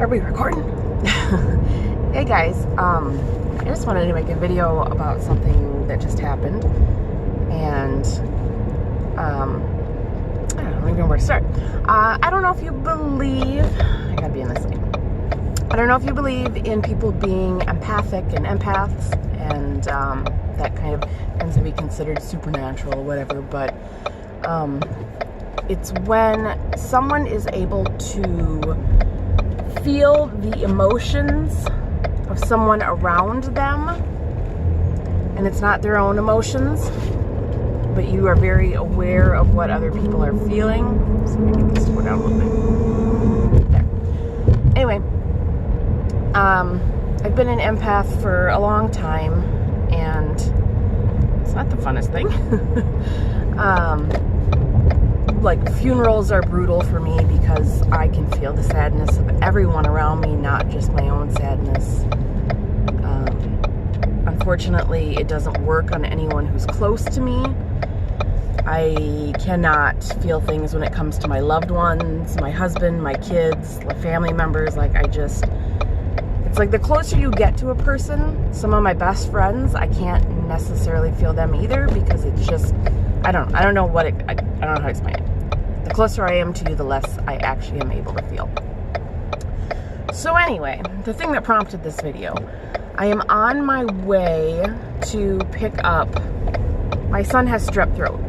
we recording? Hey guys, I just wanted to make a video about something that just happened, and I don't know where to start. I don't know if you believe, I gotta be in this thing. I don't know if you believe in people being empathic and empaths, and that kind of tends to be considered supernatural or whatever, but it's when someone is able to feel the emotions of someone around them, and it's not their own emotions, but you are very aware of what other people are feeling. So I'm gonna get this to go down a little bit. There. Anyway, I've been an empath for a long time, and it's not the funnest thing. Like, funerals are brutal for me because I can feel the sadness of everyone around me, not just my own sadness. Unfortunately, it doesn't work on anyone who's close to me. I cannot feel things when it comes to my loved ones, my husband, my kids, my family members. It's like the closer you get to a person, some of my best friends, I can't necessarily feel them either, because it's just, I don't know how to explain it. The closer I am to you, the less I actually am able to feel. So anyway, the thing that prompted this video, I am on my way to pick up, my son has strep throat,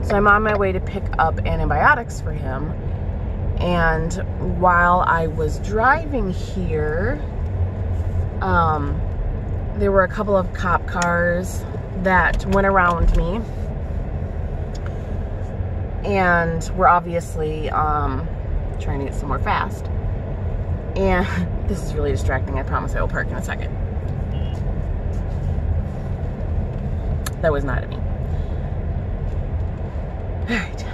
so I'm on my way to pick up antibiotics for him, and while I was driving here, there were a couple of cop cars that went around me, and we're obviously trying to get somewhere fast. And this is really distracting. I promise I will park in a second. That was not at me. Alright.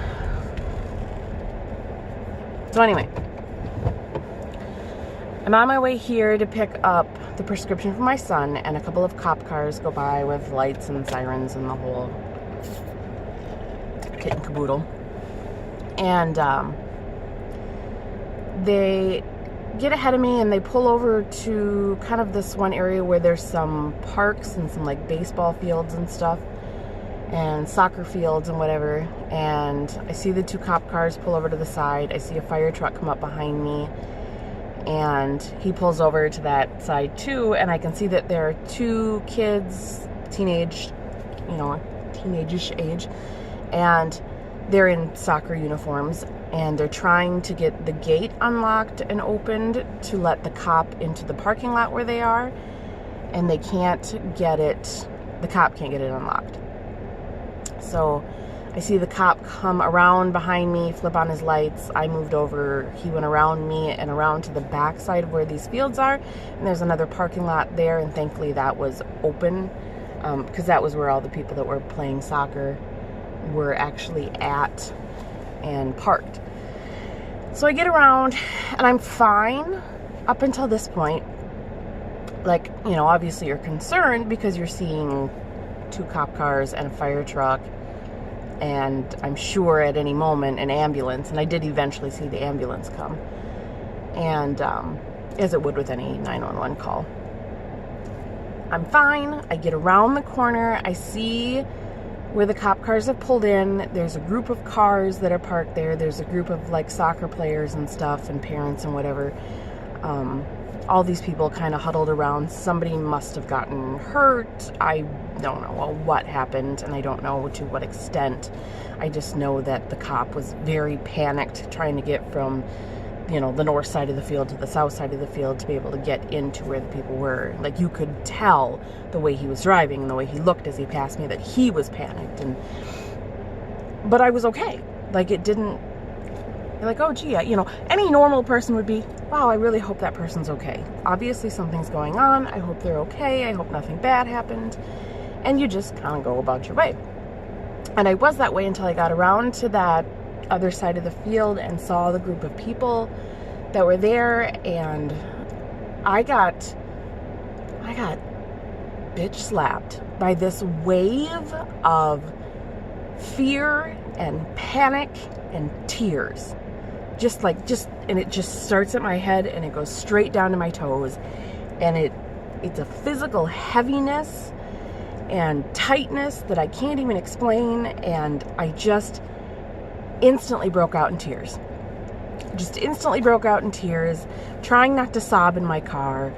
So anyway, I'm on my way here to pick up the prescription for my son, and a couple of cop cars go by with lights and sirens and the whole kit and caboodle. And they get ahead of me and they pull over to kind of this one area where there's some parks and some like baseball fields and stuff and soccer fields and whatever. And I see the two cop cars pull over to the side. I see a fire truck come up behind me, and he pulls over to that side too, and I can see that there are two kids, teenage-ish age, and they're in soccer uniforms, and they're trying to get the gate unlocked and opened to let the cop into the parking lot where they are, and they can't get it, the cop can't get it unlocked. So I see the cop come around behind me, flip on his lights. I moved over, he went around me and around to the back side of where these fields are, and there's another parking lot there, and thankfully that was open, because that was where all the people that were playing soccer were actually at and parked. So I get around and I'm fine up until this point. Like, obviously you're concerned because you're seeing two cop cars and a fire truck, and I'm sure at any moment an ambulance, and I did eventually see the ambulance come, and as it would with any 911 call. I'm fine. I get around the corner, I see where the cop cars have pulled in. There's a group of cars that are parked there. There's a group of like soccer players and stuff, and parents and whatever. All these people kind of huddled around. Somebody must have gotten hurt. I don't know what happened, and I don't know to what extent. I just know that the cop was very panicked trying to get from, the north side of the field to the south side of the field to be able to get into where the people were. Like, you could tell the way he was driving and the way he looked as he passed me that he was panicked. But I was okay. Like, it didn't, like, oh gee, any normal person would be, wow, I really hope that person's okay. Obviously something's going on. I hope they're okay. I hope nothing bad happened. And you just kind of go about your way. And I was that way until I got around to that other side of the field and saw the group of people that were there, and I got bitch slapped by this wave of fear and panic and tears. and it just starts at my head and it goes straight down to my toes, and it's a physical heaviness and tightness that I can't even explain, and I just instantly broke out in tears. Trying not to sob in my car.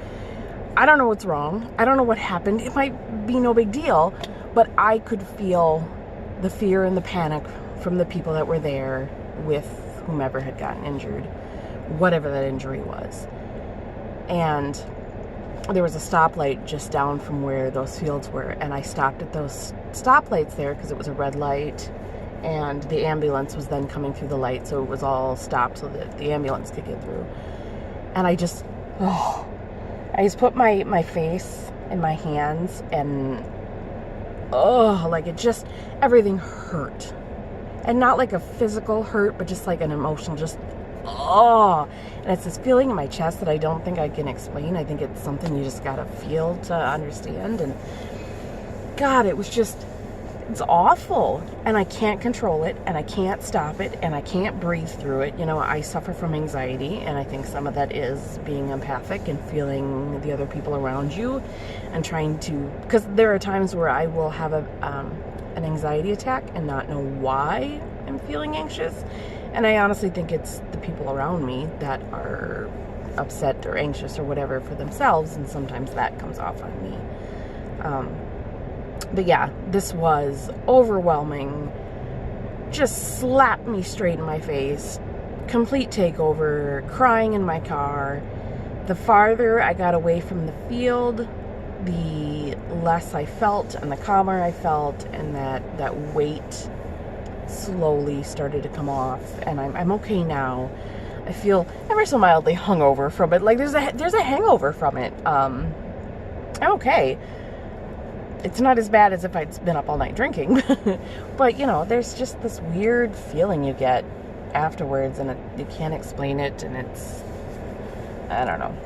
I don't know what's wrong. I don't know what happened. It might be no big deal, but I could feel the fear and the panic from the people that were there with whomever had gotten injured, whatever that injury was. And there was a stoplight just down from where those fields were, and I stopped at those stoplights there because it was a red light, and the ambulance was then coming through the light, so it was all stopped so that the ambulance could get through. And I just put my face in my hands, and like it just, everything hurt. And not like a physical hurt, but just like an emotional, and it's this feeling in my chest that I don't think I can explain. I think it's something you just gotta feel to understand. And God, it's awful, and I can't control it, and I can't stop it, and I can't breathe through it. You know, I suffer from anxiety, and I think some of that is being empathic and feeling the other people around you, and trying to, because there are times where I will have an anxiety attack and not know why I'm feeling anxious, and I honestly think it's the people around me that are upset or anxious or whatever for themselves, and sometimes that comes off on me. But yeah, this was overwhelming. Just slapped me straight in my face. Complete takeover. Crying in my car. The farther I got away from the field, the less I felt and the calmer I felt, and that weight slowly started to come off, and I'm okay now. I feel ever so mildly hungover from it. Like there's a hangover from it. I'm okay. It's not as bad as if I'd been up all night drinking, but you know, there's just this weird feeling you get afterwards, and you can't explain it, and I don't know.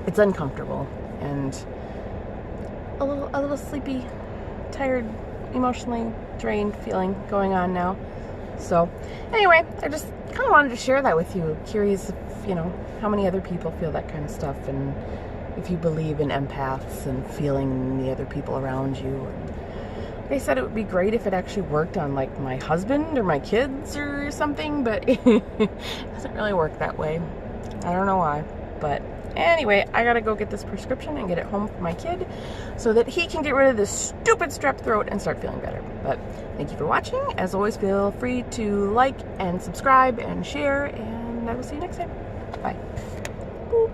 It's uncomfortable and a little sleepy, tired, emotionally drained feeling going on now. So anyway, I just kind of wanted to share that with you. Curious if, how many other people feel that kind of stuff, and if you believe in empaths and feeling the other people around you. And they said it would be great if it actually worked on like my husband or my kids or something, but it doesn't really work that way. I don't know why, but anyway, I gotta go get this prescription and get it home for my kid so that he can get rid of this stupid strep throat and start feeling better. But thank you for watching. As always, feel free to like and subscribe and share, and I will see you next time. Bye. Boop.